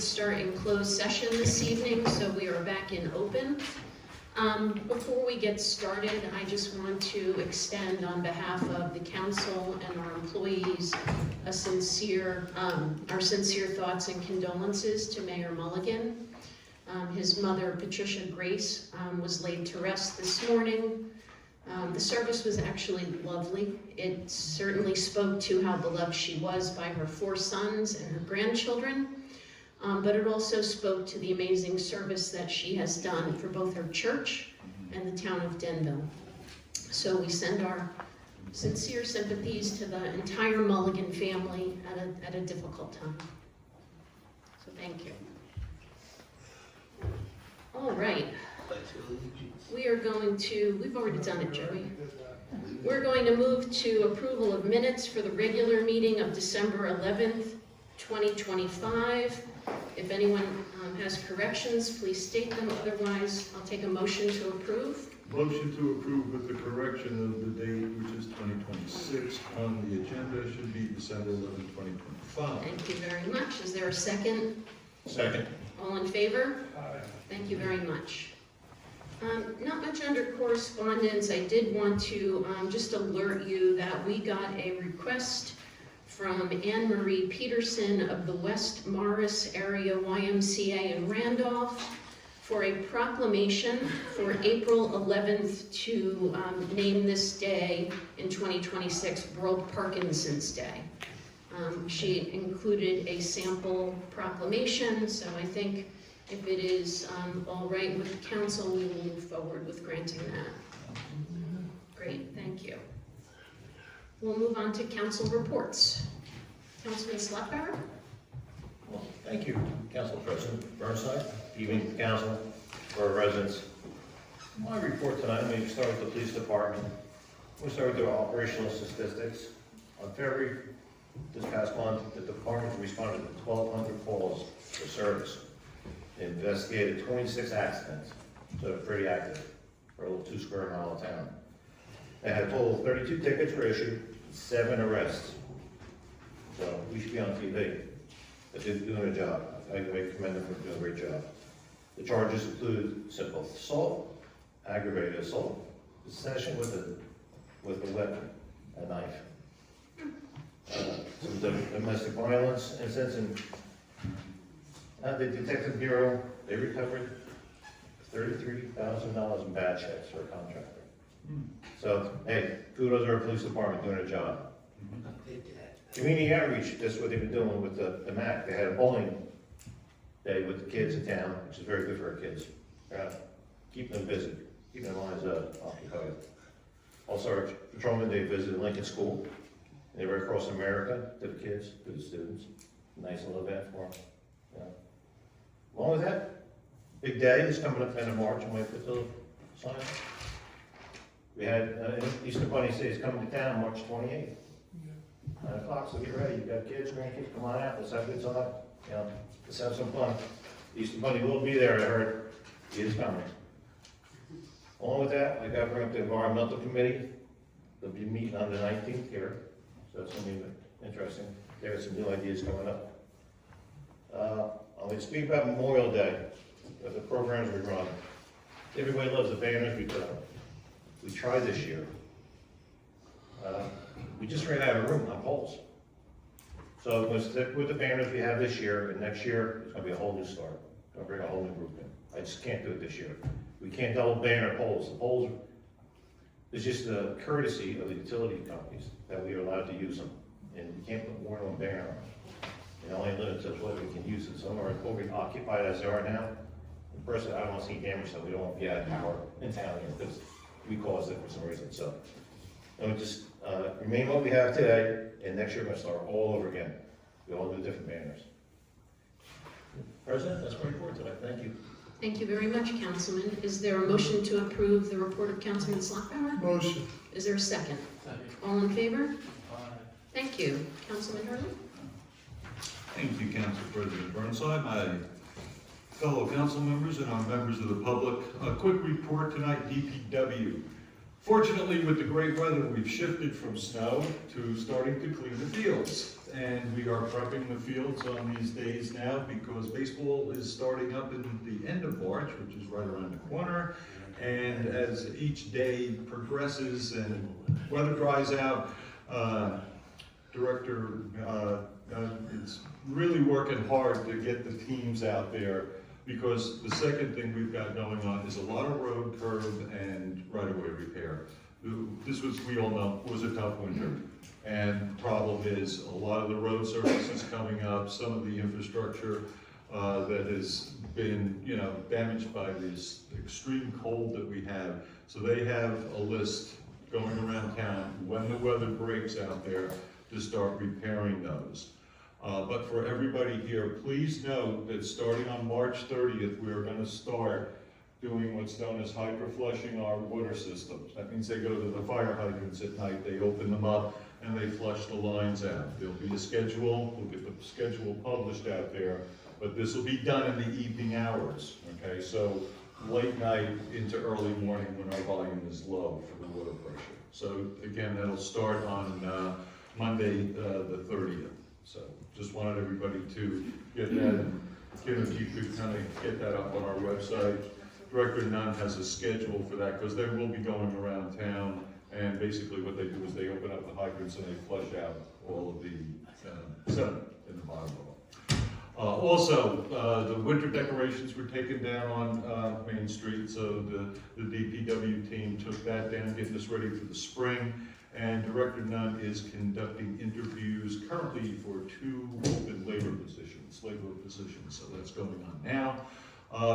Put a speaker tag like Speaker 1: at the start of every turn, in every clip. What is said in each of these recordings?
Speaker 1: Start in closed session this evening, so we are back in open. Before we get started, I just want to extend on behalf of the council and our employees our sincere thoughts and condolences to Mayor Mulligan. His mother, Patricia Grace, was laid to rest this morning. The service was actually lovely. It certainly spoke to how beloved she was by her 4 sons and her grandchildren. But it also spoke to the amazing service that she has done for both her church and the town of Denville. So we send our sincere sympathies to the entire Mulligan family at a difficult time. So thank you. All right. We've already done it, Joey. We're going to move to approval of minutes for the regular meeting of December 11th, 2025. If anyone has corrections, please state them. Otherwise, I'll take a motion to approve.
Speaker 2: Motion to approve with the correction of the date, which is 2026. On the agenda should be December 11, 2025.
Speaker 1: Thank you very much. Is there a second?
Speaker 2: Second.
Speaker 1: All in favor?
Speaker 2: Aye.
Speaker 1: Thank you very much. Not much under correspondence. I did want to just alert you that we got a request from Anne Marie Peterson of the West Morris Area YMCA in Randolph for a proclamation for April 11th to name this day in 2026 World Parkinson's Day. She included a sample proclamation, so I think if it is all right with the council, we will move forward with granting that. Great, thank you. We'll move on to council reports. Councilman Slockbower?
Speaker 3: Well, thank you, Council President Burnside, evening council, for our residents. My report tonight, we start with the police department. We start with their operational statistics. On February, this past month, the department responded to 1,200 calls for service. They investigated 26 accidents, so they're pretty active for a little 2 square mile of town. They had a total of 32 tickets were issued, 7 arrests. So we should be on TV. But they're doing a job. I commend them for doing a great job. The charges include simple assault, aggravated assault, possession with a weapon, a knife. Some domestic violence incidents. And the Detective Bureau, they recovered $33,000 in bad checks for a contractor. So, hey, kudos to our police department doing a job. Community outreach, that's what they've been doing with the MAC. They had a bowling day with the kids in town, which is very good for our kids. Keeping them busy, keeping their lives occupied. Also, our patrolmen, they visited Lincoln School. They were across America to the kids, to the students. Nice little event for them. Yeah. Along with that, big day is coming up end of March. I might put the sign up. We had Easter Bunny Day is coming to town March 28th. 9 o'clock, so get ready. You've got kids, grandkids, come on out. Let's have a good time. You know, let's have some fun. Easter Bunny will be there, I heard. He is coming. Along with that, I got to bring up the environmental committee. They'll be meeting on the 19th here. So that's something interesting. There are some new ideas coming up. I'm going to speak about Memorial Day, of the programs we run. Everybody loves the banners we put up. We tried this year. We just ran out of room on poles. So we're going to stick with the banners we have this year, and next year it's going to be a whole new start. Going to bring a whole new group in. I just can't do it this year. We can't double banner poles. The poles, it's just a courtesy of the utility companies that we are allowed to use them. And we can't put more than one banner on. And only limits of what we can use it. Some are occupied as they are now. And personally, I don't want to see damage, so we don't want to be out of power in town here because we caused it for some reason. So, and we just remain what we have today, and next year we're going to start all over again. We all do different banners. President, that's my report today. Thank you.
Speaker 1: Thank you very much, Councilman. Is there a motion to approve the report of Councilman Slockbower?
Speaker 2: Motion.
Speaker 1: Is there a second? All in favor? Thank you. Councilman Hurley?
Speaker 2: Thank you, Council President Burnside, my fellow council members, and our members of the public. A quick report tonight, DPW. Fortunately, with the great weather, we've shifted from snow to starting to clean the fields. and we are prepping the fields on these days now because baseball is starting up in the end of March, which is right around the corner. And as each day progresses and weather dries out, Director is really working hard to get the teams out there, because the second thing we've got going on is a lot of road curb and right-of-way repair. This was, we all know, was a tough winter. And the problem is a lot of the road surfaces coming up, some of the infrastructure that has been, damaged by this extreme cold that we have. So they have a list going around town when the weather breaks out there to start repairing those. But for everybody here, please note that starting on March 30th, we are going to start doing what's known as hydro-flushing our water systems. That means they go to the fire hydrants at night, they open them up, and they flush the lines out. There'll be a schedule, we'll get the schedule published out there, but this will be done in the evening hours, okay? So late night into early morning when our volume is low for the water pressure. So again, that'll start on Monday, the 30th. So just wanted everybody to get that, and Kim, if you could kind of get that up on our website. Director Nunn has a schedule for that, because they will be going around town, and basically what they do is they open up the hydrants and they flush out all of the sediment in the bottom of them. Also, the winter decorations were taken down on Main Street, so the DPW team took that down, getting us ready for the spring. And Director Nunn is conducting interviews currently for 2 open labor positions, so that's going on now.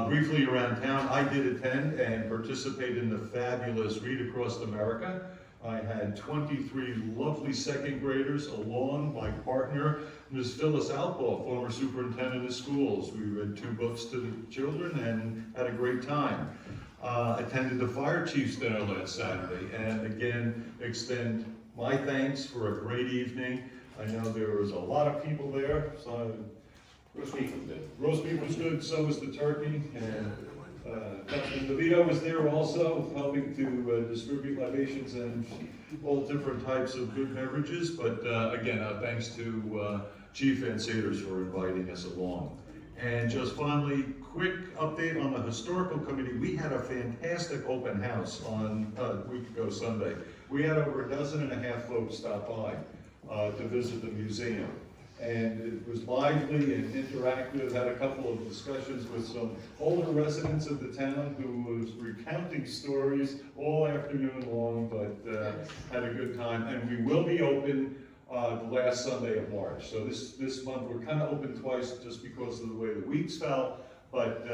Speaker 2: Briefly around town, I did attend and participate in the fabulous Read Across America. I had 23 lovely second graders along my partner, Ms. Phyllis Outlaw, former superintendent of schools. We read 2 books to the children and had a great time. Attended the fire chief's dinner last Saturday, and again, extend my thanks for a great evening. I know there was a lot of people there, so
Speaker 3: Roast beef was good.
Speaker 2: roast beef was good, so was the turkey, and Councilman DeVito was there also, helping to distribute libations and all different types of good beverages. But again, thanks to Chief Van Saders for inviting us along. And just finally, quick update on the Historical Committee. We had a fantastic open house on a week ago Sunday. We had over 12.5 folks stop by to visit the museum. And it was lively and interactive, had a couple of discussions with some older residents of the town who was recounting stories all afternoon long, but had a good time. And we will be open the last Sunday of March. So this month, we're kind of open twice just because of the way the weeks fell, but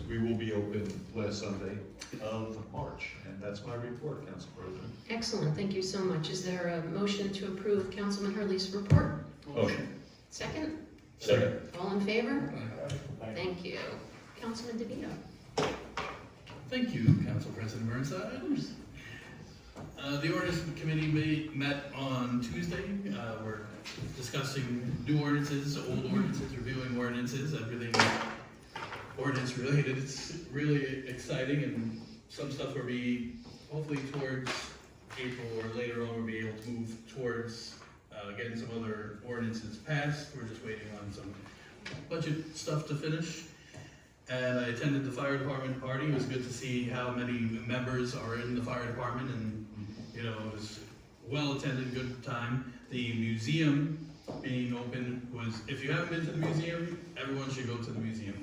Speaker 2: we will be open last Sunday of March. And that's my report, Council President.
Speaker 1: Excellent, thank you so much. Is there a motion to approve Councilman Hurley's report?
Speaker 2: Motion.
Speaker 1: Second?
Speaker 2: Second.
Speaker 1: All in favor? Thank you. Councilman DeVito.
Speaker 4: Thank you, Council President Burnside. The Ordinance Committee met on Tuesday. We're discussing new ordinances, old ordinances, reviewing ordinances, everything ordinance related. It's really exciting, and some stuff will be, hopefully towards April or later on, we'll be able to move towards getting some other ordinances passed. We're just waiting on some budget stuff to finish. And I attended the fire department party. It was good to see how many members are in the fire department, and it was well attended, good time. The museum being open was, if you haven't been to the museum, everyone should go to the museum.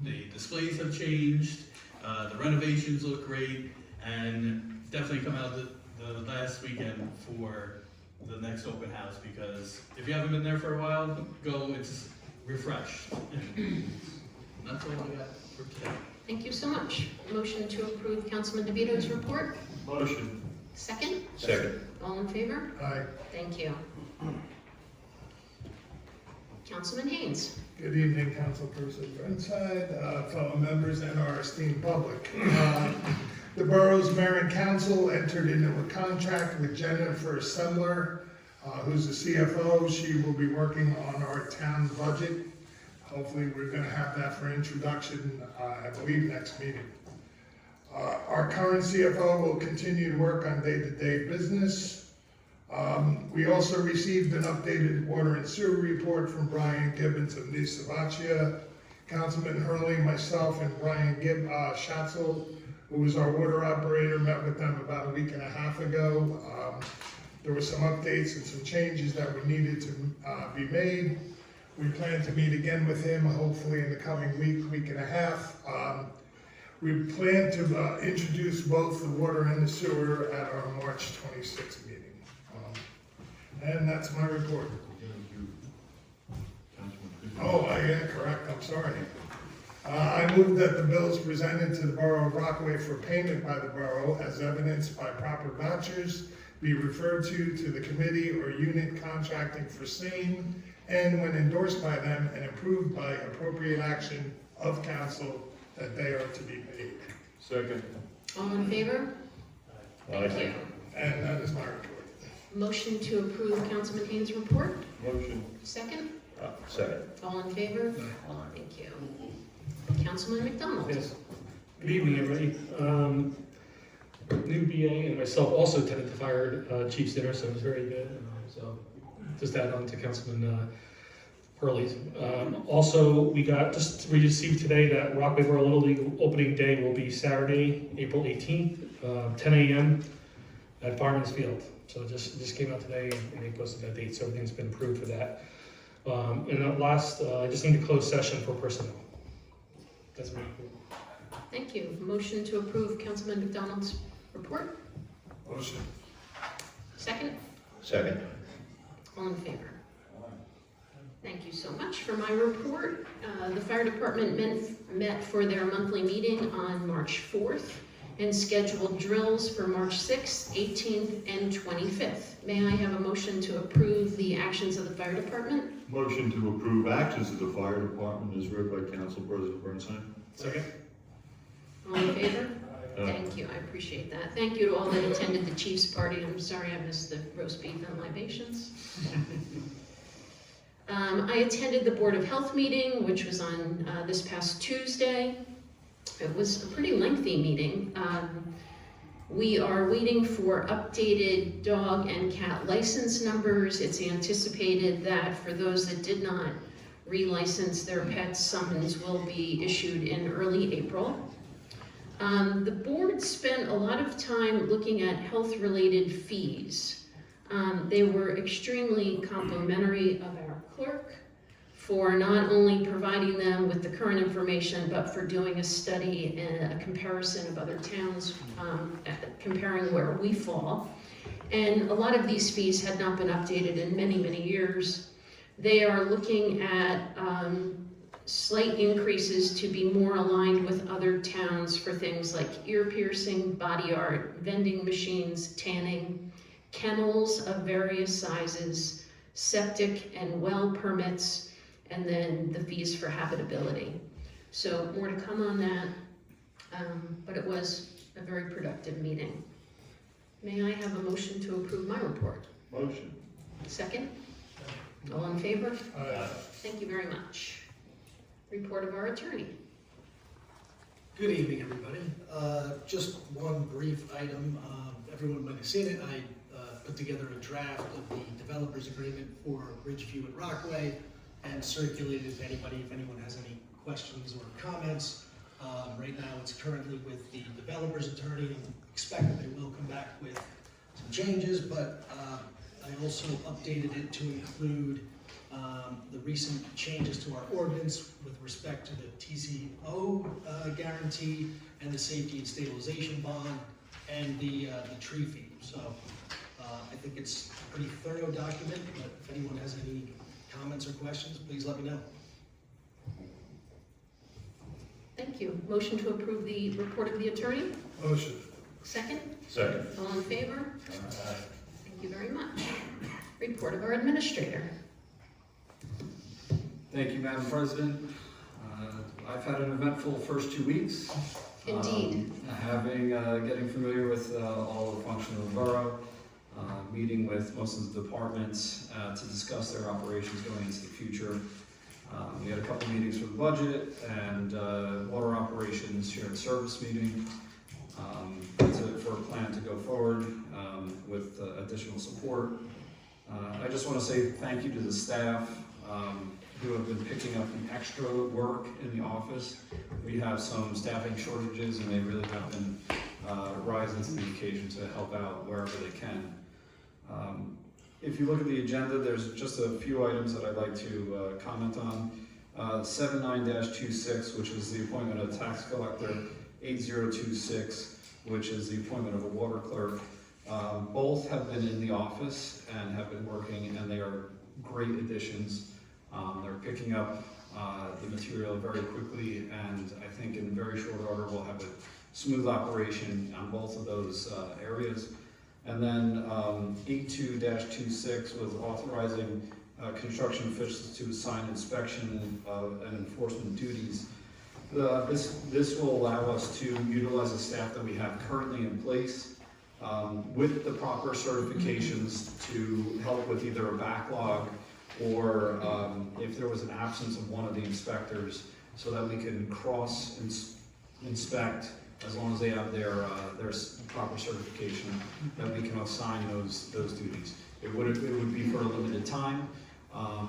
Speaker 4: The displays have changed, the renovations look great, and definitely come out the last weekend for the next open house, because if you haven't been there for a while, go, it's refreshed. That's all I got for today.
Speaker 1: Thank you so much. Motion to approve Councilman DeVito's report?
Speaker 2: Motion.
Speaker 1: Second?
Speaker 3: Second.
Speaker 1: All in favor?
Speaker 5: Aye.
Speaker 1: Thank you. Councilman Haynes.
Speaker 5: Good evening, Councilperson Burnside, fellow members, and our esteemed public. The borough's mayor and council entered into a contract with Jennifer Semler, who's the CFO. She will be working on our town budget. Hopefully, we're going to have that for introduction, I believe, next meeting. Our current CFO will continue to work on day-to-day business. We also received an updated water and sewer report from Brian Gibbons of New Slovakia. Councilman Hurley, myself, and Brian Schatzel, who was our water operator, met with them about a week and a half ago. There were some updates and some changes that were needed to be made. We plan to meet again with him, hopefully in the coming week and a half. We plan to introduce both the water and the sewer at our March 26th meeting. And that's my report. Oh, yeah, correct, I'm sorry. I move that the bills presented to the Borough of Rockaway for payment by the Borough as evidenced by proper vouchers be referred to the committee or unit contracting for same, and when endorsed by them and approved by appropriate action of council, that they are to be paid.
Speaker 2: Second.
Speaker 1: All in favor? Thank you.
Speaker 5: And that is my report.
Speaker 1: Motion to approve Councilman Haynes' report.
Speaker 2: Motion.
Speaker 1: Second?
Speaker 3: Second.
Speaker 1: All in favor? Thank you. Councilman McDonald?
Speaker 6: Yes. Good evening, everybody. New BA and myself also attended the fire chief's dinner, so it was very good. So just add on to Councilman Hurley's. Also, we received today that Rockaway Borough Little League opening day will be Saturday, April 18th, 10 a.m. at Fireman's Field. So it just came out today and they posted that date, so everything's been approved for that. And at last, I just need a closed session for personnel. That's my report.
Speaker 1: Thank you. Motion to approve Councilman McDonald's report.
Speaker 5: Motion.
Speaker 1: Second?
Speaker 3: Second.
Speaker 1: All in favor? Thank you so much for my report. The fire department met for their monthly meeting on March 4th and scheduled drills for March 6th, 18th, and 25th. May I have a motion to approve the actions of the fire department?
Speaker 2: Motion to approve actions of the fire department is read by Council President Bernstein.
Speaker 6: Second?
Speaker 1: All in favor? Thank you, I appreciate that. Thank you to all that attended the Chiefs party. I'm sorry I missed the roast beef and libations. I attended the Board of Health meeting, which was on this past Tuesday. It was a pretty lengthy meeting. We are waiting for updated dog and cat license numbers. It's anticipated that for those that did not relicense their pets, summons will be issued in early April. The board spent a lot of time looking at health-related fees. They were extremely complimentary of our clerk for not only providing them with the current information, but for doing a study and a comparison of other towns, comparing where we fall. And a lot of these fees had not been updated in many, many years. They are looking at slight increases to be more aligned with other towns for things like ear piercing, body art, vending machines, tanning, kennels of various sizes, septic and well permits, and then the fees for habitability. So more to come on that, but it was a very productive meeting. May I have a motion to approve my report?
Speaker 2: Motion.
Speaker 1: Second? All in favor?
Speaker 5: Aye.
Speaker 1: Thank you very much. Report of our attorney.
Speaker 7: Good evening, everybody. Just one brief item. Everyone might have seen it. I put together a draft of the developers agreement for Ridgeview at Rockaway and circulated it to anybody if anyone has any questions or comments. Right now, it's currently with the developer's attorney. I expect that they will come back with some changes, but I also updated it to include the recent changes to our ordinance with respect to the TCO guarantee and the safety and stabilization bond and the tree fee. So I think it's a pretty thorough document, but if anyone has any comments or questions, please let me know.
Speaker 1: Thank you. Motion to approve the report of the attorney?
Speaker 5: Motion.
Speaker 1: Second?
Speaker 3: Second.
Speaker 1: All in favor? Thank you very much. Report of our administrator.
Speaker 8: Thank you, Madam President. I've had an eventful first 2 weeks.
Speaker 1: Indeed.
Speaker 8: Getting familiar with all of the functions of the borough, meeting with most of the departments to discuss their operations going into the future. We had a couple meetings for the budget and water operations shared service meeting. for a plan to go forward with additional support. I just want to say thank you to the staff who have been picking up the extra work in the office. We have some staffing shortages and they really have been rising to the occasion to help out wherever they can. If you look at the agenda, there's just a few items that I'd like to comment on. 79-26, which is the appointment of a tax collector, 8026, which is the appointment of a water clerk. Both have been in the office and have been working, and they are great additions. They're picking up the material very quickly, and I think in very short order we'll have a smooth operation on both of those areas. And then 82-26 was authorizing construction officials to assign inspection and enforcement duties. This will allow us to utilize the staff that we have currently in place with the proper certifications to help with either a backlog or if there was an absence of one of the inspectors, so that we can cross inspect as long as they have their proper certification, that we can assign those duties. It would be for a limited time,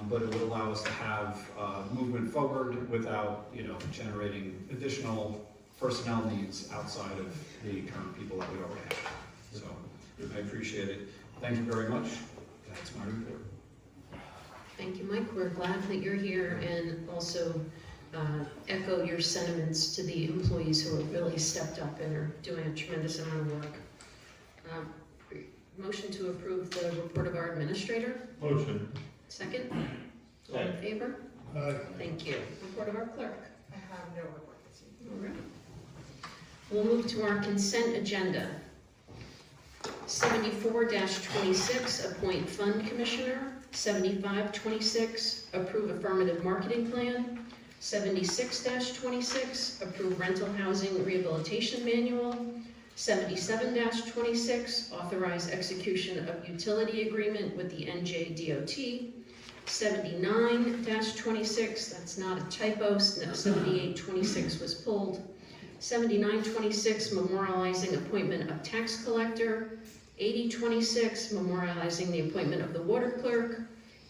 Speaker 8: but it would allow us to have movement forward without, generating additional personnel needs outside of the current people that we already have. So I appreciate it. Thank you very much. That's my report.
Speaker 1: Thank you, Mike. We're glad that you're here, and also echo your sentiments to the employees who have really stepped up and are doing a tremendous amount of work. Motion to approve the report of our administrator.
Speaker 2: Motion.
Speaker 1: Second? All in favor? Thank you. Report of our clerk.
Speaker 9: I have no report this evening.
Speaker 1: All right. We'll move to our consent agenda. 74-26, appoint fund commissioner. 75-26, approve affirmative marketing plan. 76-26, approve rental housing rehabilitation manual. 77-26, authorize execution of utility agreement with the NJDOT. 79-26, that's not a typo, no, 78-26 was pulled. 79-26, memorializing appointment of tax collector. 80-26, memorializing the appointment of the water clerk.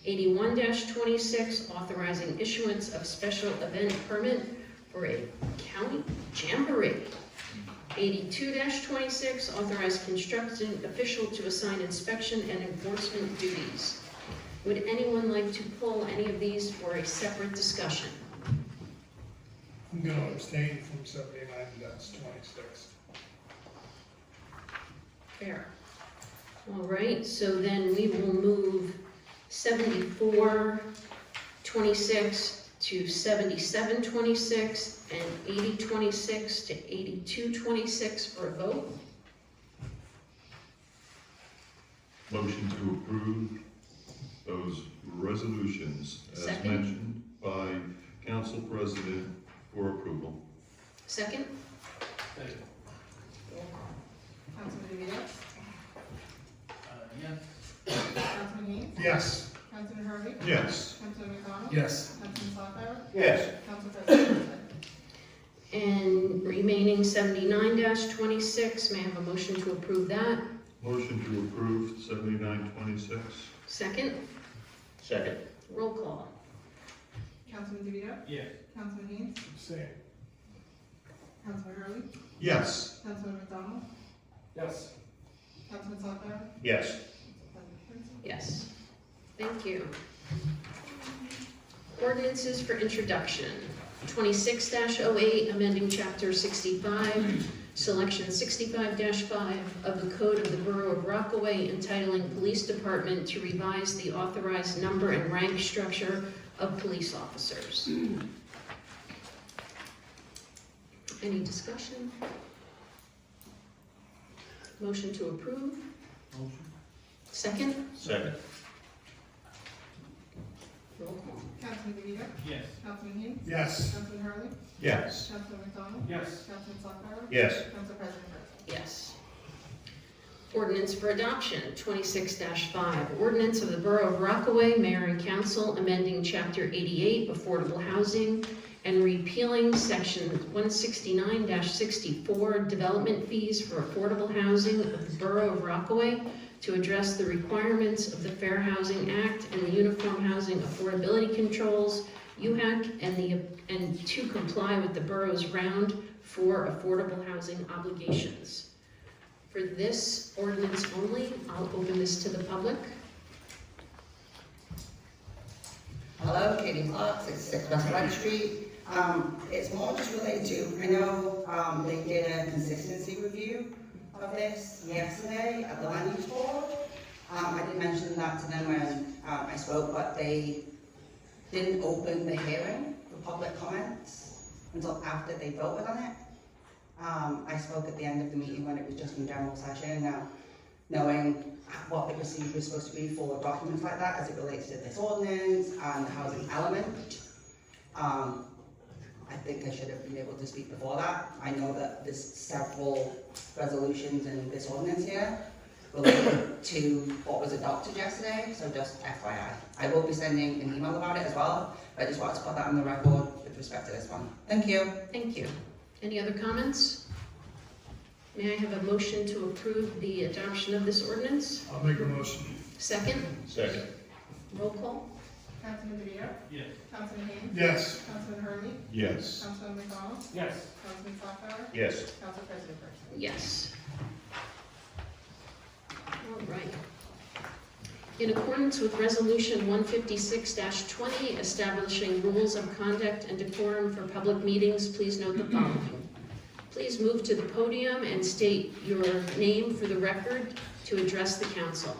Speaker 1: 81-26, authorizing issuance of special event permit for a county jamboree. 82-26, authorize construction official to assign inspection and enforcement duties. Would anyone like to pull any of these for a separate discussion?
Speaker 5: I'm going to abstain from 79-26.
Speaker 1: Fair. All right, so then we will move 74-26 to 77-26 and 80-26 to 82-26 for a vote.
Speaker 2: Motion to approve those resolutions as
Speaker 1: Second.
Speaker 2: mentioned by Council President for approval.
Speaker 1: Second?
Speaker 9: Councilman DeVito?
Speaker 4: Yes.
Speaker 9: Councilman Haynes?
Speaker 5: Yes.
Speaker 9: Councilman Hurley?
Speaker 2: Yes.
Speaker 9: Councilman McDonald?
Speaker 6: Yes.
Speaker 9: Councilman Slockbower?
Speaker 3: Yes.
Speaker 9: Council President Preston?
Speaker 1: And remaining 79-26, may I have a motion to approve that?
Speaker 2: Motion to approve 79-26.
Speaker 1: Second?
Speaker 3: Second.
Speaker 1: Roll call.
Speaker 9: Councilman DeVito?
Speaker 4: Yes.
Speaker 9: Councilman Haynes?
Speaker 5: Abstain.
Speaker 9: Councilman Hurley?
Speaker 2: Yes.
Speaker 9: Councilman McDonald?
Speaker 6: Yes.
Speaker 9: Councilman Slockbower?
Speaker 3: Yes.
Speaker 9: Council President Preston?
Speaker 1: Yes. Thank you. Ordinances for introduction. 26-08, amending Chapter 65, Selection 65-5 of the Code of the Borough of Rockaway, entitling Police Department to revise the authorized number and rank structure of police officers. Any discussion? Motion to approve?
Speaker 4: Motion.
Speaker 1: Second?
Speaker 3: Second.
Speaker 1: Roll call.
Speaker 9: Councilman DeVito?
Speaker 4: Yes.
Speaker 9: Councilman Haynes?
Speaker 5: Yes.
Speaker 9: Councilman Hurley?
Speaker 2: Yes.
Speaker 9: Councilman McDonald?
Speaker 4: Yes.
Speaker 9: Councilman Slockbower?
Speaker 3: Yes.
Speaker 9: Council President Preston?
Speaker 1: Yes. Ordinance for adoption, 26-5. Ordinance of the Borough of Rockaway, Mayor and Council, amending Chapter 88, Affordable Housing, and repealing section 169-64 development fees for affordable housing of the Borough of Rockaway to address the requirements of the Fair Housing Act and the Uniform Housing Affordability Controls, UHAC, and to comply with the borough's round for affordable housing obligations. For this ordinance only, I'll open this to the public.
Speaker 10: Hello, Katie Clark, 66 West Red Street. It's more just related to, I know they did a consistency review of this yesterday at the land use board. I did mention that to them when I spoke, but they didn't open the hearing for public comments until after they voted on it. I spoke at the end of the meeting when it was just in general session. Now, knowing what the procedure is supposed to be for documents like that as it relates to this ordinance and the housing element, I think I should have been able to speak before that. I know that there's several resolutions in this ordinance here related to what was adopted yesterday, so just FYI. I will be sending an email about it as well, but I just wanted to put that on the record with respect to this one. Thank you.
Speaker 1: Thank you. Any other comments? May I have a motion to approve the adoption of this ordinance?
Speaker 5: I'll make a motion.
Speaker 1: Second,
Speaker 3: Second.
Speaker 1: roll call.
Speaker 9: Councilman DeVito?
Speaker 4: Yes.
Speaker 9: Councilman Haynes?
Speaker 5: Yes.
Speaker 9: Councilman Hurley?
Speaker 2: Yes.
Speaker 9: Councilman McDonald?
Speaker 4: Yes.
Speaker 9: Councilman Slockbower?
Speaker 3: Yes.
Speaker 9: Council President Person?
Speaker 1: Yes. All right. In accordance with Resolution 156-20, establishing rules of conduct and decorum for public meetings, please note the following. Please move to the podium and state your name for the record to address the council.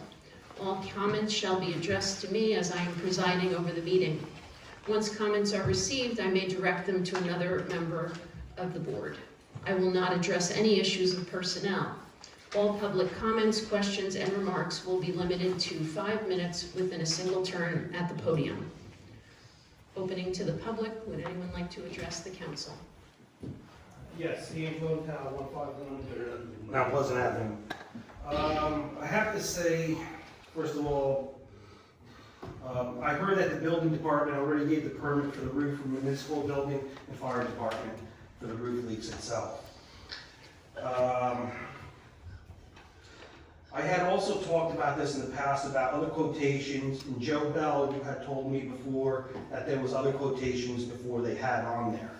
Speaker 1: All comments shall be addressed to me as I am presiding over the meeting. Once comments are received, I may direct them to another member of the board. I will not address any issues of personnel. All public comments, questions, and remarks will be limited to 5 minutes within a single turn at the podium. Opening to the public, would anyone like to address the council?
Speaker 11: Yes, Ian Town, 151 Mount Pleasant Avenue. I have to say, first of all, I heard that the building department already gave the permit for the roof from the municipal building and fire department for the roof leaks itself. I had also talked about this in the past about other quotations, and Joe Bell, you had told me before that there was other quotations before they had on there.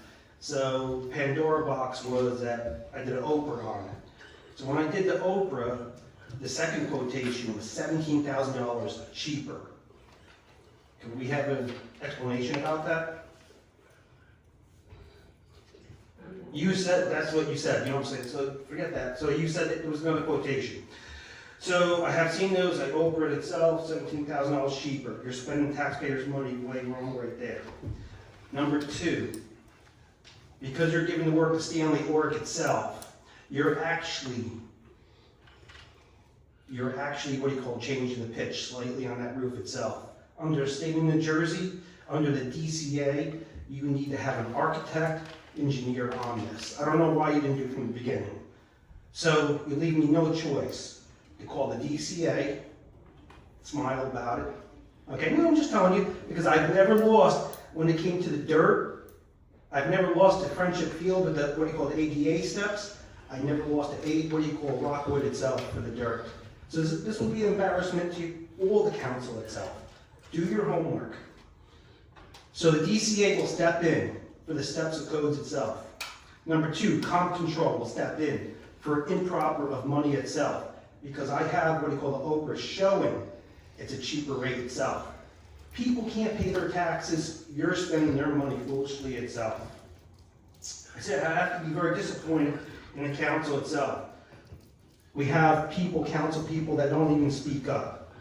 Speaker 11: So Pandora box was that I did an Oprah on it. So when I did the Oprah, the second quotation was $17,000 cheaper. Can we have an explanation about that? You said, that's what you said, you know what I'm saying? So forget that. So you said that it was another quotation. So I have seen those, like Oprah itself, $17,000 cheaper. You're spending taxpayers' money way wrong right there. Number two, because you're giving the work to Stanley Orrick itself, you're actually, what do you call, changing the pitch slightly on that roof itself. Under the state of New Jersey, under the DCA, you need to have an architect, engineer on this. I don't know why you didn't do it from the beginning. So you leave me no choice to call the DCA, smile about it. Okay, no, I'm just telling you, because I've never lost when it came to the dirt. I've never lost at Friendship Field with the, what do you call, the ADA steps. I never lost at Rockaway itself for the dirt. So this will be an embarrassment to all the council itself. Do your homework. So the DCA will step in for the steps of codes itself. Number two, comp control will step in for improper of money itself. Because I have what do you call the Oprah showing it's a cheaper rate itself. People can't pay their taxes, you're spending their money foolishly itself. I said I have to be very disappointed in the council itself. We have people, council people that don't even speak up.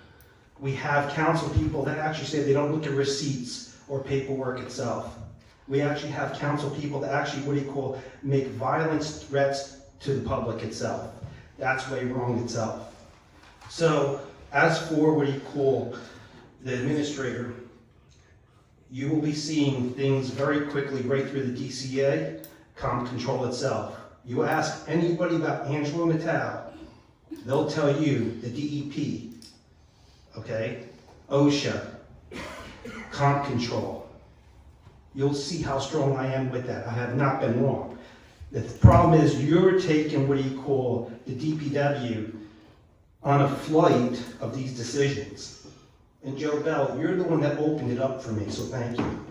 Speaker 11: We have council people that actually say they don't look at receipts or paperwork itself. We actually have council people that actually, what do you call, make violent threats to the public itself. That's way wrong itself. So, as for what you call the administrator, you will be seeing things very quickly right through the DCA, comp control itself. You ask anybody about Angelo Natal, they'll tell you the DEP, okay, OSHA, comp control. you'll see how strong I am with that. I have not been wrong. The problem is you're taking what you call the DPW on a flight of these decisions. And Joe Bell, you're the one that opened it up for me, so thank you.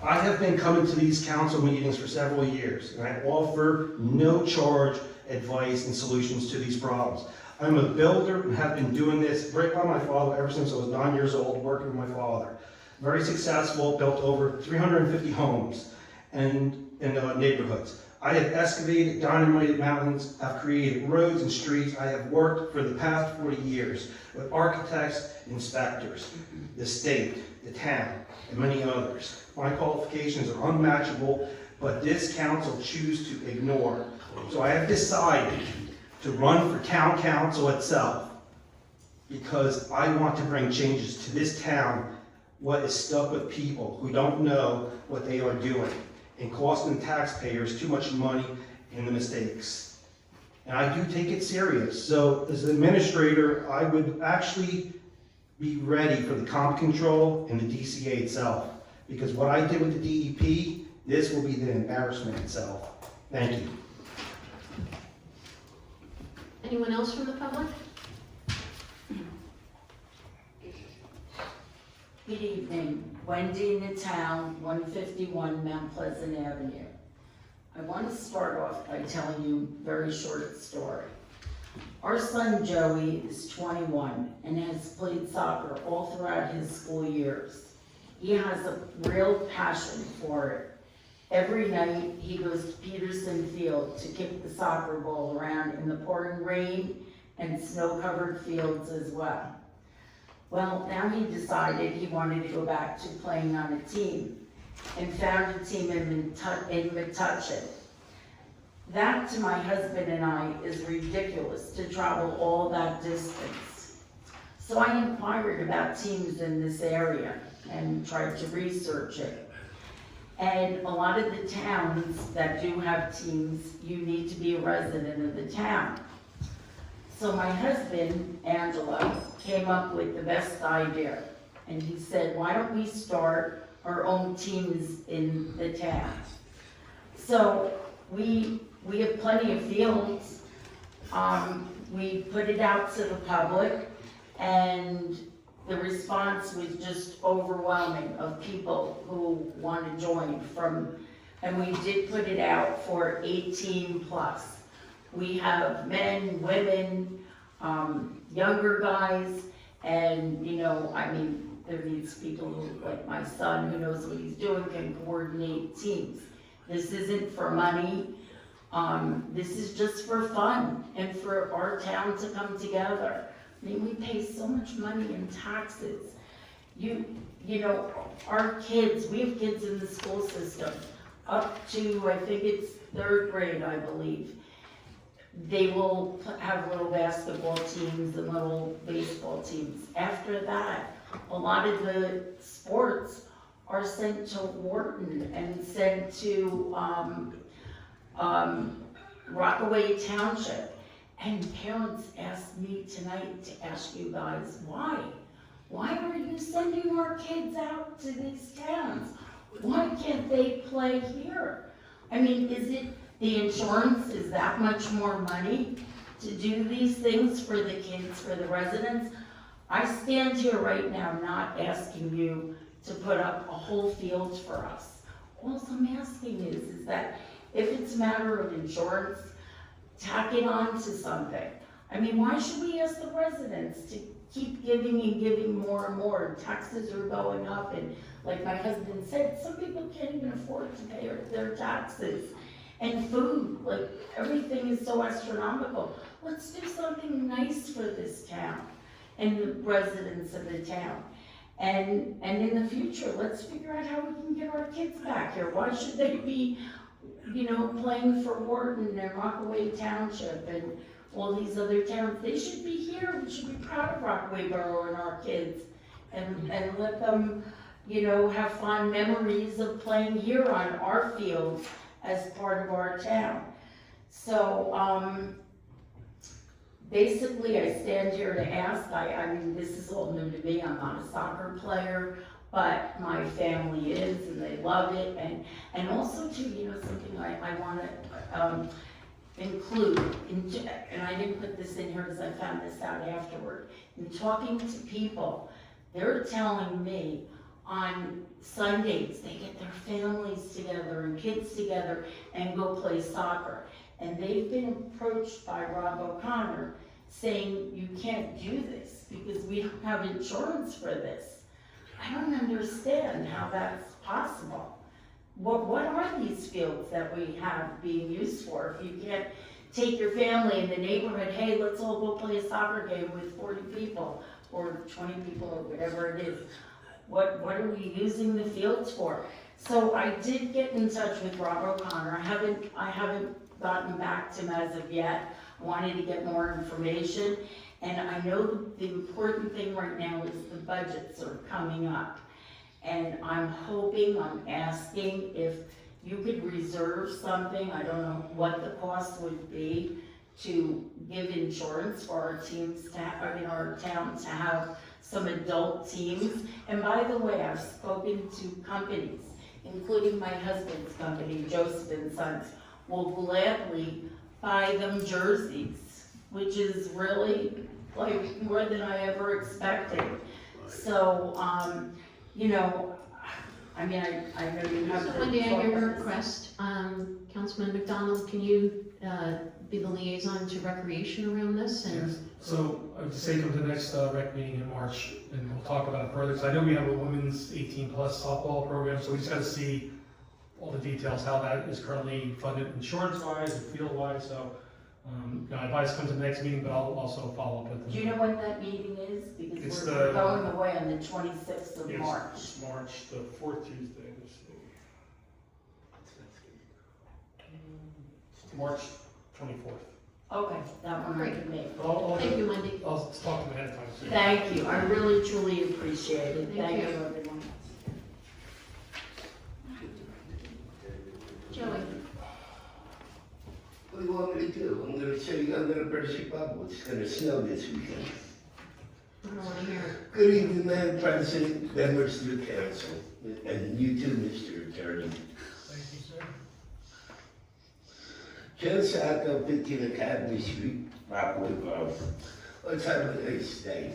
Speaker 11: I have been coming to these council meetings for several years, and I offer no charge advice and solutions to these problems. I'm a builder and have been doing this right by my father ever since I was 9 years old, working with my father. Very successful, built over 350 homes and in neighborhoods. I have excavated, dynamited mountains, I've created roads and streets. I have worked for the past 40 years with architects, inspectors, the state, the town, and many others. My qualifications are unmatchable, but this council chooses to ignore. So I have decided to run for town council itself because I want to bring changes to this town, what is stuck with people who don't know what they are doing and costing taxpayers too much money in the mistakes. And I do take it serious. So as an administrator, I would actually be ready for the comp control and the DCA itself. Because what I did with the DEP, this will be the embarrassment itself. Thank you.
Speaker 1: Anyone else from the public?
Speaker 12: Good evening, Wendy in the town, 151 Mount Pleasant Avenue. I want to start off by telling you a very short story. Our son Joey is 21 and has played soccer all throughout his school years. He has a real passion for it. Every night he goes to Peterson Field to kick the soccer ball around in the pouring rain and snow-covered fields as well. Well, now he decided he wanted to go back to playing on a team and found a team in Metuchen. That, to my husband and I, is ridiculous to travel all that distance. So I inquired about teams in this area and tried to research it. And a lot of the towns that do have teams, you need to be a resident of the town. So my husband, Angelo, came up with the best idea. And he said, why don't we start our own teams in the town? So we have plenty of fields. We put it out to the public, and the response was just overwhelming of people who want to join and we did put it out for 18 plus. We have men, women, younger guys, and there needs people who, like my son, who knows what he's doing, can coordinate teams. This isn't for money. This is just for fun and for our town to come together. I mean, we pay so much money in taxes. Our kids, we have kids in the school system up to, I think it's 3rd grade, I believe. They will have little basketball teams and little baseball teams. After that, a lot of the sports are sent to Wharton and sent to Rockaway Township. And parents asked me tonight to ask you guys, why? Why are you sending our kids out to these towns? Why can't they play here? I mean, is it the insurance, is that much more money to do these things for the kids, for the residents? I stand here right now not asking you to put up a whole field for us. All I'm asking is that if it's a matter of insurance, tack it on to something. I mean, why should we ask the residents to keep giving and giving more and more? Taxes are going up, and like my husband said, some people can't even afford to pay their taxes. And food, like everything is so astronomical. Let's do something nice for this town and the residents of the town. And in the future, let's figure out how we can get our kids back here. Why should they be, playing for Wharton and Rockaway Township and all these other towns? They should be here. We should be proud of Rockaway Borough and our kids and let them, have fond memories of playing here on our fields as part of our town. So, basically, I stand here to ask, I mean, this is all new to me, I'm not a soccer player, but my family is, and they love it, and also too, you know, something I wanna, include, and I didn't put this in here because I found this out afterward, in talking to people, they're telling me on Sundays, they get their families together and kids together and go play soccer. And they've been approached by Rob O'Connor saying, you can't do this because we don't have insurance for this. I don't understand how that's possible. What are these fields that we have being used for? If you can't take your family in the neighborhood, hey, let's all go play a soccer game with 40 people or 20 people or whatever it is. What are we using the fields for? So I did get in touch with Rob O'Connor. I haven't gotten back to him as of yet. I wanted to get more information. And I know the important thing right now is the budgets are coming up. And I'm hoping, I'm asking if you could reserve something, I don't know what the cost would be, to give insurance for our teams to, our town to have some adult teams. And by the way, I've spoken to companies, including my husband's company, Joseph and Sons, will gladly buy them jerseys, which is really like more than I ever expected. So, you know, I mean, I know you have.
Speaker 1: So Wendy, I hear your request. Councilman McDonald, can you be the liaison to recreation around this? And
Speaker 6: Yes. So I would say come to the next rec meeting in March, and we'll talk about it further, because I know we have a women's 18+ softball program, so we just gotta see all the details, how that is currently funded insurance-wise and field-wise, so, you know, I advise come to the next meeting, but I'll also follow up with them.
Speaker 12: Do you know when that meeting is?
Speaker 6: It's
Speaker 12: Because
Speaker 6: the-
Speaker 12: we're going away on the 26th of
Speaker 6: Yes,
Speaker 12: March.
Speaker 6: it's March, the fourth Tuesday, let's see. March 24th.
Speaker 12: Okay, that one I can make.
Speaker 1: thank you, Wendy.
Speaker 6: I'll talk to them ahead of time. too.
Speaker 12: Thank you, I really truly appreciate it.
Speaker 1: Thank
Speaker 12: Thank
Speaker 1: you.
Speaker 12: you, everyone.
Speaker 1: Joey,
Speaker 13: What do you want me to do? I'm gonna burst your bubble. It's gonna snow this weekend.
Speaker 1: I don't wanna hear it.
Speaker 13: Good evening, Madam President, members of the council, and you too, Mr. Attorney.
Speaker 7: Thank you, sir.
Speaker 13: Joe Sacco, 15 Academy Street, Rockaway, Borough. Let's have a nice day.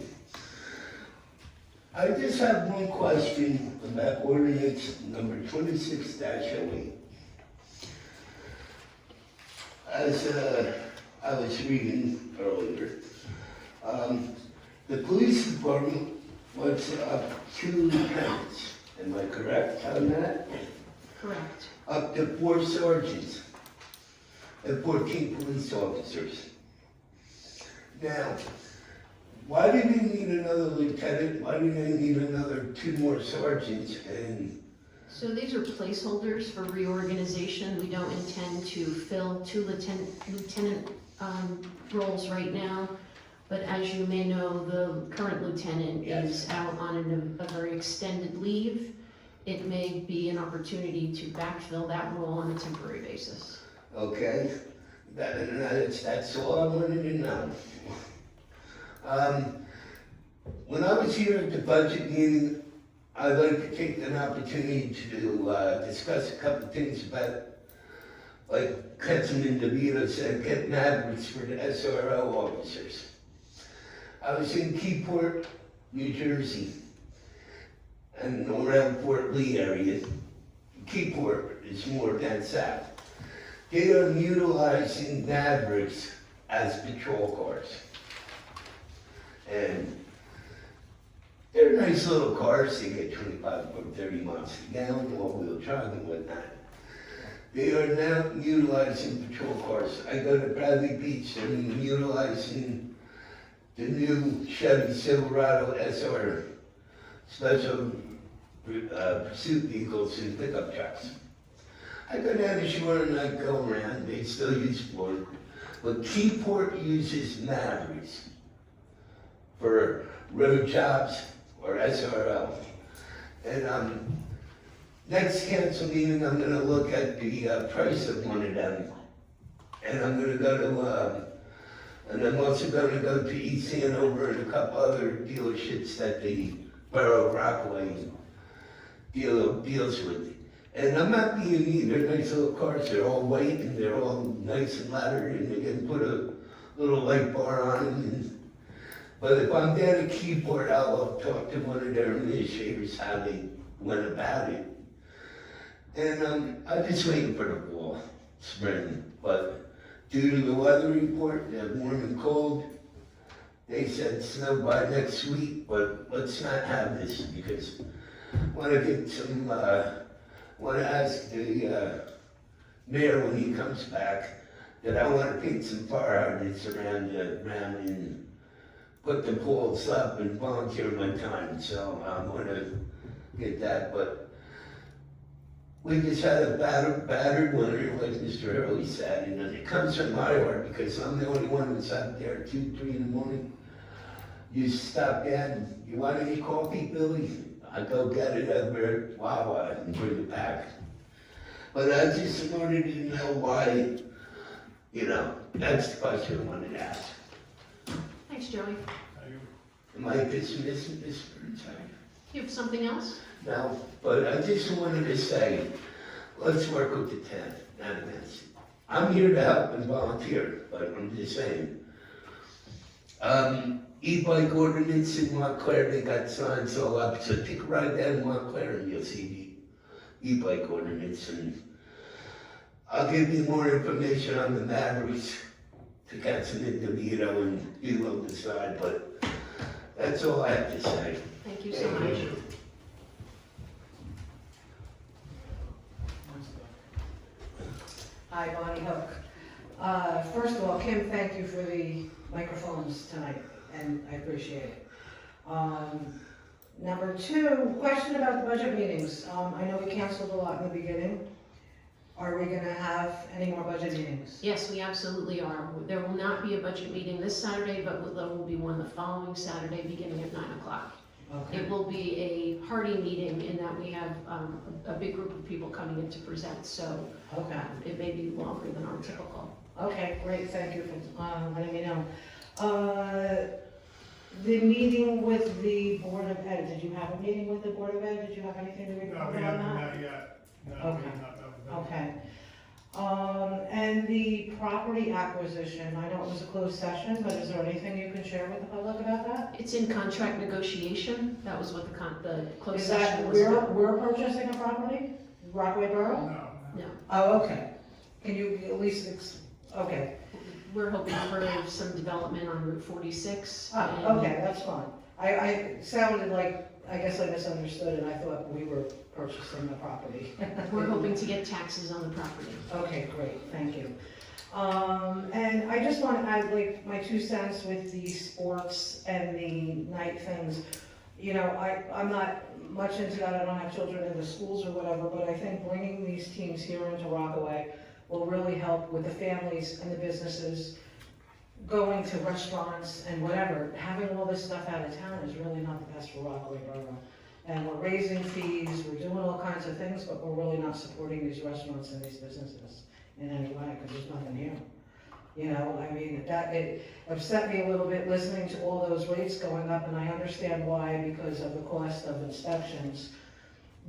Speaker 13: I just have one question about ordinance number 26-08. As I was reading earlier, the police department wants up 2 lieutenants. Am I correct on that?
Speaker 1: Correct.
Speaker 13: Up to 4 sergeants and 14 police officers. Now, why do they need another lieutenant? Why do they need another 2 more sergeants? And
Speaker 1: So these are placeholders for reorganization. We don't intend to fill 2 lieutenant roles right now. But as you may know, the current lieutenant is out on a very extended leave. It may be an opportunity to backfill that role on a temporary basis.
Speaker 13: okay, that's all I wanted to know. When I was here at the budget meeting, I'd like to take an opportunity to discuss a couple things about, like Councilman DeVito said, getting average for the SRO officers. I was in Keyport, New Jersey, and around Fort Lee area. Keyport is more down south. They are utilizing Mavericks as patrol cars. And they're nice little cars, they get 25 or 30 miles a gallon, all-wheel drive and whatnot. They are now utilizing patrol cars. I go to Bradley Beach, they're utilizing the new Chevy Silverado SR special pursuit vehicles and pickup trucks. I go down the shore and I go around, they still use Ford, but Keyport uses Mavericks for road jobs or SRO. And next council meeting, I'm gonna look at the price of one of them. And I'm gonna go to And I'm also gonna go to East Hanover and a couple other dealerships that the Borough of Rockaway deals with. And I'm not being mean, they're nice little cars, they're all white and they're all nice and laddered and they can put a little light bar on them. But if I'm down at Keyport, I'll talk to one of their administrators how they went about it. And I'm just waiting for the fall, spring. But due to the weather report, that warm and cold, they said snow by next week, but let's not have this because I want to get some, want to ask the mayor when he comes back that I want to paint some fire hydrants around and put the poles up and volunteer my time. So I'm going to get that, but we just had a battered winter, like Mr. Hurley said, and it comes from my heart because I'm the only one that's out there at 2, 3 in the morning. You stop in, you want any coffee, Billy? I go get it over at Wawa and bring it back. But I just wanted to know why, that's the question I wanted to ask.
Speaker 1: Thanks, Joey.
Speaker 13: Am I dismissing this for a time?
Speaker 1: You have something else?
Speaker 13: No, but I just wanted to say, let's work with the 10th, not against it. I'm here to help and volunteer, but I'm just saying. E-bike ordinance in Montclair, they got signs all up, so take a ride down Montclair and you'll see the e-bike ordinance. And I'll give you more information on the Mavericks to Councilman DeVito and you will decide, but that's all I have to say.
Speaker 1: Thank you so much.
Speaker 14: Hi, Bonnie Hook. First of all, Kim, thank you for the microphones tonight, and I appreciate it. Number 2, question about the budget meetings. I know we canceled a lot in the beginning. Are we gonna have any more budget meetings?
Speaker 1: Yes, we absolutely are. There will not be a budget meeting this Saturday, but there will be one the following Saturday, beginning at 9 o'clock.
Speaker 14: Okay.
Speaker 1: It will be a hearty meeting in that we have a big group of people coming in to present, so
Speaker 14: Okay.
Speaker 1: it may be longer than our typical.
Speaker 14: Okay, great, thank you for letting me know. The meeting with the Board of Ed, did you have a meeting with the Board of Ed? Did you have anything to
Speaker 5: No,
Speaker 14: report
Speaker 5: we
Speaker 14: on
Speaker 5: haven't
Speaker 14: that?
Speaker 5: met yet. No, we
Speaker 14: Okay.
Speaker 5: have not met with them.
Speaker 14: Okay. And the property acquisition, I know it was a closed session, but is there anything you can share with the public about that?
Speaker 1: It's in contract negotiation. That was what the closed
Speaker 14: Is that,
Speaker 1: session was about.
Speaker 14: we're purchasing a property? Rockaway Borough?
Speaker 5: No.
Speaker 1: No,
Speaker 14: Oh, okay. Can you at least, okay.
Speaker 1: we're hoping for some development on Route 46. and-
Speaker 14: Okay, that's fine. I sounded like, I guess I misunderstood and I thought we were purchasing the property.
Speaker 1: We're hoping to get taxes on the property.
Speaker 14: Okay, great, thank you. And I just want to add like my 2 cents with the sports and the night things. I'm not much into that, I don't have children in the schools or whatever, but I think bringing these teams here into Rockaway will really help with the families and the businesses going to restaurants and whatever. Having all this stuff out of town is really not the best for Rockaway Borough. And we're raising fees, we're doing all kinds of things, but we're really not supporting these restaurants and these businesses in any way, because there's nothing here. It upset me a little bit listening to all those rates going up, and I understand why, because of the cost of inspections.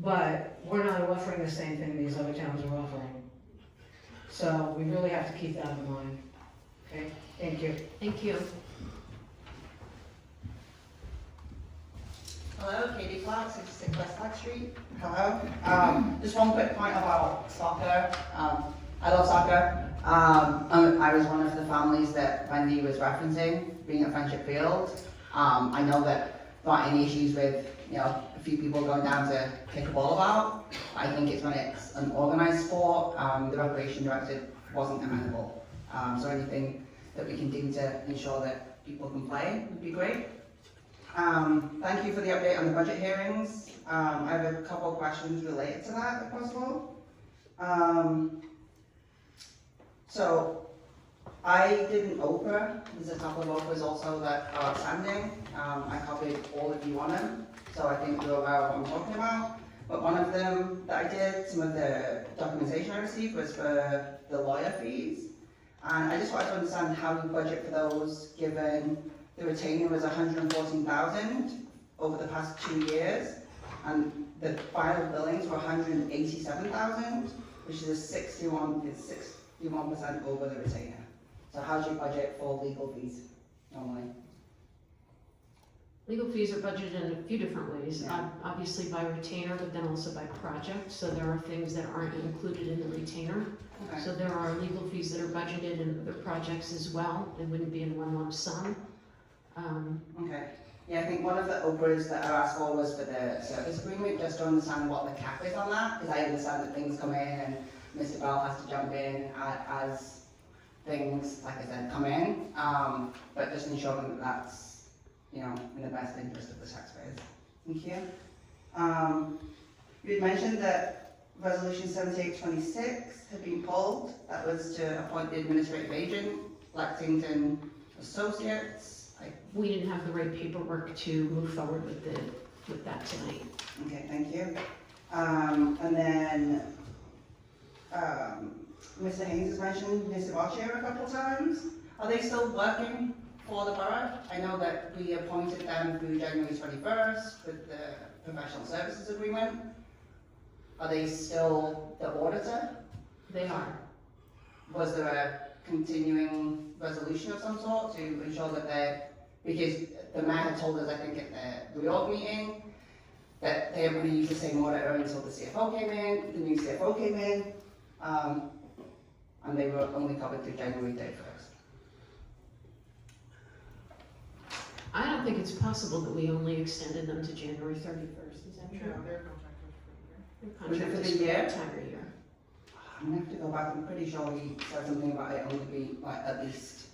Speaker 14: But we're not offering the same thing these other towns are offering. So we really have to keep that in mind. Okay, thank you.
Speaker 1: Thank you.
Speaker 10: Hello, Katie Clark, 66 West Flag Street. Hello. Just one quick point about soccer. I love soccer. I was one of the families that Wendy was referencing, being at Friendship Field. I know that there aren't any issues with, a few people going down to kick a ball about. I think it's when it's an organised sport, the recreation director wasn't amenable. So anything that we can do to ensure that people can play would be great. Thank you for the update on the budget hearings. I have a couple of questions related to that, if possible. So, I did an Oprah. There's a couple of Oprahs also that are outstanding. I copied all of you on them, so I think you're aware of what I'm talking about. But one of them that I did, some of the documentation I received was for the lawyer fees. And I just wanted to understand how you budget for those, given the retainer was 114,000 over the past 2 years, and the final billings were 187,000, which is 61% over the retainer. So how do you budget for legal fees normally?
Speaker 1: Legal fees are budgeted in a few different ways,
Speaker 10: Yeah.
Speaker 1: obviously by retainer, but then also by project, so there are things that aren't included in the retainer.
Speaker 10: Okay.
Speaker 1: So there are legal fees that are budgeted in other projects as well, they wouldn't be in one lump sum.
Speaker 10: Okay. Yeah, I think one of the Oprahs that I asked for was for the service agreement, just to understand what the cap is on that, because I understand that things come in and Mr. Bell has to jump in as things, like I said, come in, but just ensuring that that's, you know, in the best interest of the taxpayers. Thank you. You had mentioned that Resolution 7826 had been pulled. That was to appoint the administrative agent, Lexington Associates.
Speaker 1: We didn't have the right paperwork to move forward with that tonight.
Speaker 10: Okay, thank you. And then, Mr. Haynes has mentioned Mr. Archer a couple times. Are they still working for the borough? I know that we appointed them through January 21st with the professional services agreement. Are they still the auditor?
Speaker 1: They are.
Speaker 10: Was there a continuing resolution of some sort to ensure that they're, because the mayor had told us, I think at the reorg meeting, that they were going to use the same auditor until the CFO came in, the new CFO came in, and they were only covered through January 31st.
Speaker 1: I don't think it's possible that we only extended them to January 31st, is that true?
Speaker 9: No, their contract was for the year.
Speaker 1: Their
Speaker 10: Was it
Speaker 1: contract
Speaker 10: for
Speaker 1: is
Speaker 10: the
Speaker 1: for
Speaker 10: year?
Speaker 1: the entire year.
Speaker 10: I'm gonna have to go back, I'm pretty sure he said something about it only be like at least.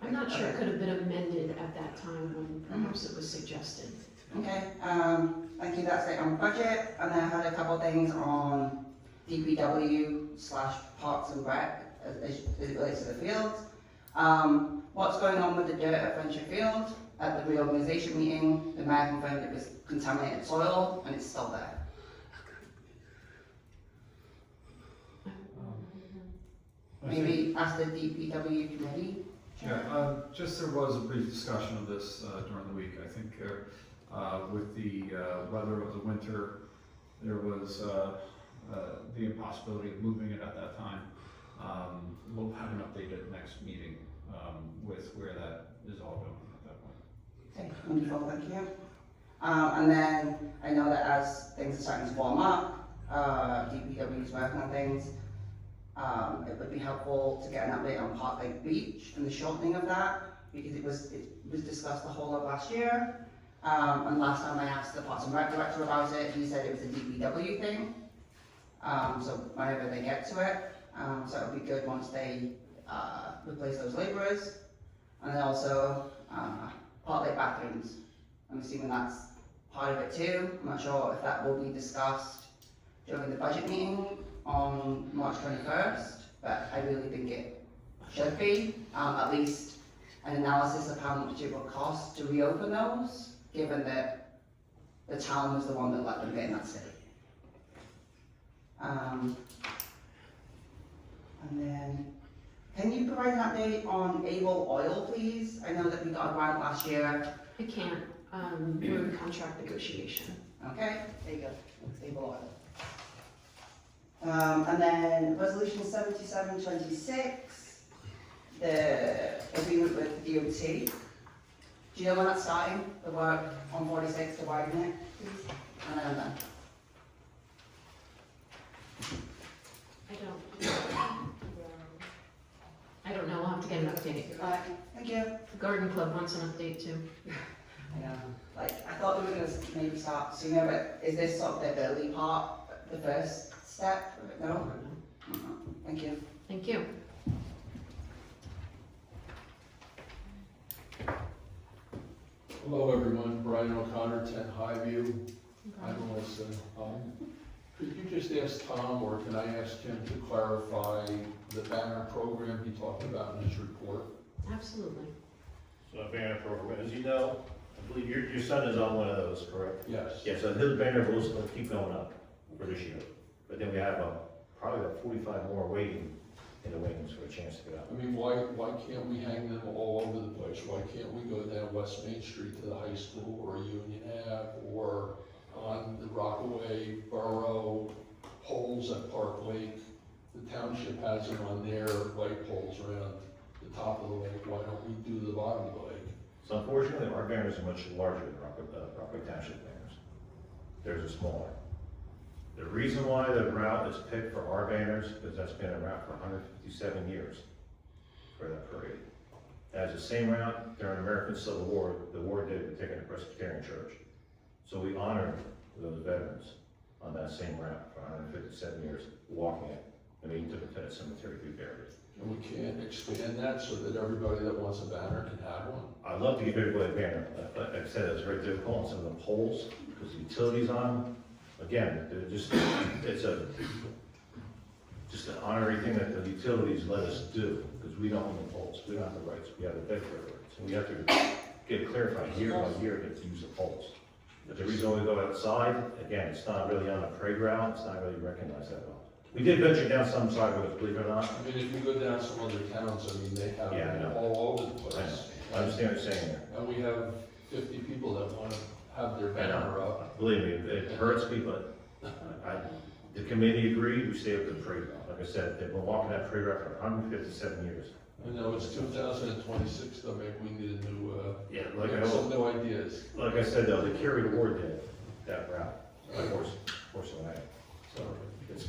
Speaker 1: I'm not sure it could have been amended at that time when perhaps it was suggested.
Speaker 10: Okay, thank you, that's it on budget, and then I had a couple things on DPW/Parks and Rec as it relates to the fields. What's going on with the dirt at Friendship Field? At the reorganization meeting, the mayor confirmed it was contaminated soil, and it's still there. Maybe ask the DPW committee.
Speaker 8: Just there was a brief discussion of this during the week. I think with the weather of the winter, there was the impossibility of moving it at that time. We'll have an update at the next meeting with where that is all going at that point.
Speaker 10: Okay, wonderful, thank you. And then I know that as things are starting to warm up, DPW is working on things. It would be helpful to get an update on Park Lake Beach and the shortening of that, because it was discussed the whole of last year. And last time I asked the Parks and Rec director about it, he said it was a DPW thing. So whenever they get to it, so it would be good once they replace those labourers. And then also Park Lake bathrooms. I'm assuming that's part of it too. I'm not sure if that will be discussed during the budget meeting on March 21st, but I really think it should be, at least an analysis of how much it will cost to reopen those, given that the town was the one that let them get in that state. And then, can you provide an update on Able Oil, please? I know that we got a grant last year.
Speaker 1: I can't, we're in contract negotiation.
Speaker 10: Okay, there you go, Able Oil. And then resolution 7726, the agreement with DOT. Do you know when that's starting, the work on 46 to widen it, please? And then I'm done.
Speaker 1: I don't know, we'll have to get an update.
Speaker 10: Alright, thank you.
Speaker 1: The garden club wants an update too.
Speaker 10: I know, like, I thought they were gonna maybe start sooner, but is this sort of the early part, the first step? No? Thank you.
Speaker 1: Thank you.
Speaker 15: Hello, everyone. Brian O'Connor, 10 Highview. I'm Melissa. Could you just ask Tom, or can I ask him to clarify the banner program he talked about in his report?
Speaker 1: Absolutely.
Speaker 3: So a banner program, as you know, I believe your son is on one of those, correct?
Speaker 15: Yes.
Speaker 3: Yeah, so his banner will keep going up for this year. But then we have probably about 45 more waiting in the wings for a chance to get out.
Speaker 15: I mean, why can't we hang them all over the place? Why can't we go down West Main Street to the high school or Union Ave or on the Rockaway Borough poles at Park Lake? The township has them on their light poles around the top of the lake. Why don't we do the bottom of the lake?
Speaker 3: So unfortunately, our banners are much larger than Rockaway Township banners. Theirs are smaller. The reason why the route is picked for our banners is that's been a route for 157 years for that parade. That's the same route during the American Civil War, the war did with taking a Presbyterian church. So we honored those veterans on that same route for 157 years, walking it. And we took it to that cemetery to be buried.
Speaker 15: And we can't expand that so that everybody that wants a banner can have one?
Speaker 3: I'd love to give everybody a banner. Like I said, it's very difficult on some of the poles, because the utilities on them, again, they're just, it's just an honorary thing that the utilities let us do, because we don't own the poles, we don't have the rights, we have the Dept rights. And we have to get it clarified year by year to use the poles. But the reason we go outside, again, it's not really on the parade route, it's not really recognized that well. We did venture down some sidewalks, believe it or not.
Speaker 15: I mean, if you go down some other towns, I mean, they have
Speaker 3: Yeah, I
Speaker 15: them
Speaker 3: know.
Speaker 15: all over the place.
Speaker 3: I understand what you're saying there.
Speaker 15: And we have 50 people that want to have their
Speaker 3: I
Speaker 15: banner
Speaker 3: know.
Speaker 15: up.
Speaker 3: Believe me, it hurts me, but the committee agreed, we stayed with the parade route. Like I said, they've been walking that parade route for 157 years.
Speaker 15: I know it's 2026, though, maybe we need a new,
Speaker 3: Yeah, like I
Speaker 15: some new ideas.
Speaker 3: Like I said, though, they carried the war did that route, by horse and wagon. So it's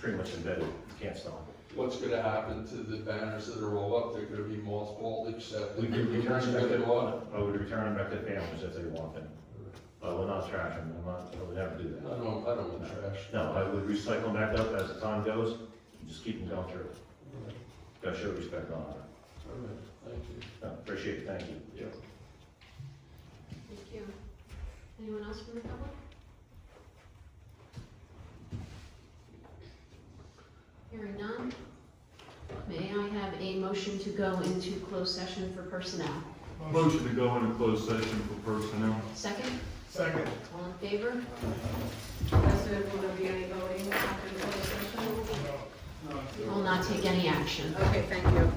Speaker 3: pretty much embedded, you can't stop it.
Speaker 15: What's going to happen to the banners that are all up? They're going to be mothballed, except.
Speaker 3: We could return them back
Speaker 15: to.
Speaker 3: I would return them back to families if they want them. We're not trashing them, I would never do
Speaker 15: I
Speaker 3: that.
Speaker 15: don't want trash.
Speaker 3: No, I would recycle them back up as the time goes, and just keep them going through. Gotta show respect on it.
Speaker 15: All right, thank you.
Speaker 3: No, appreciate it, thank you.
Speaker 15: Yeah.
Speaker 1: Thank you. Anyone else from the public? Hearing none. May I have a motion to go into closed session for personnel?
Speaker 2: Motion to go into closed session for personnel.
Speaker 1: Second?
Speaker 5: Second.
Speaker 1: All in favor?
Speaker 9: President, will there be any voting after the closed session?
Speaker 1: Will not take any action.
Speaker 9: Okay, thank you.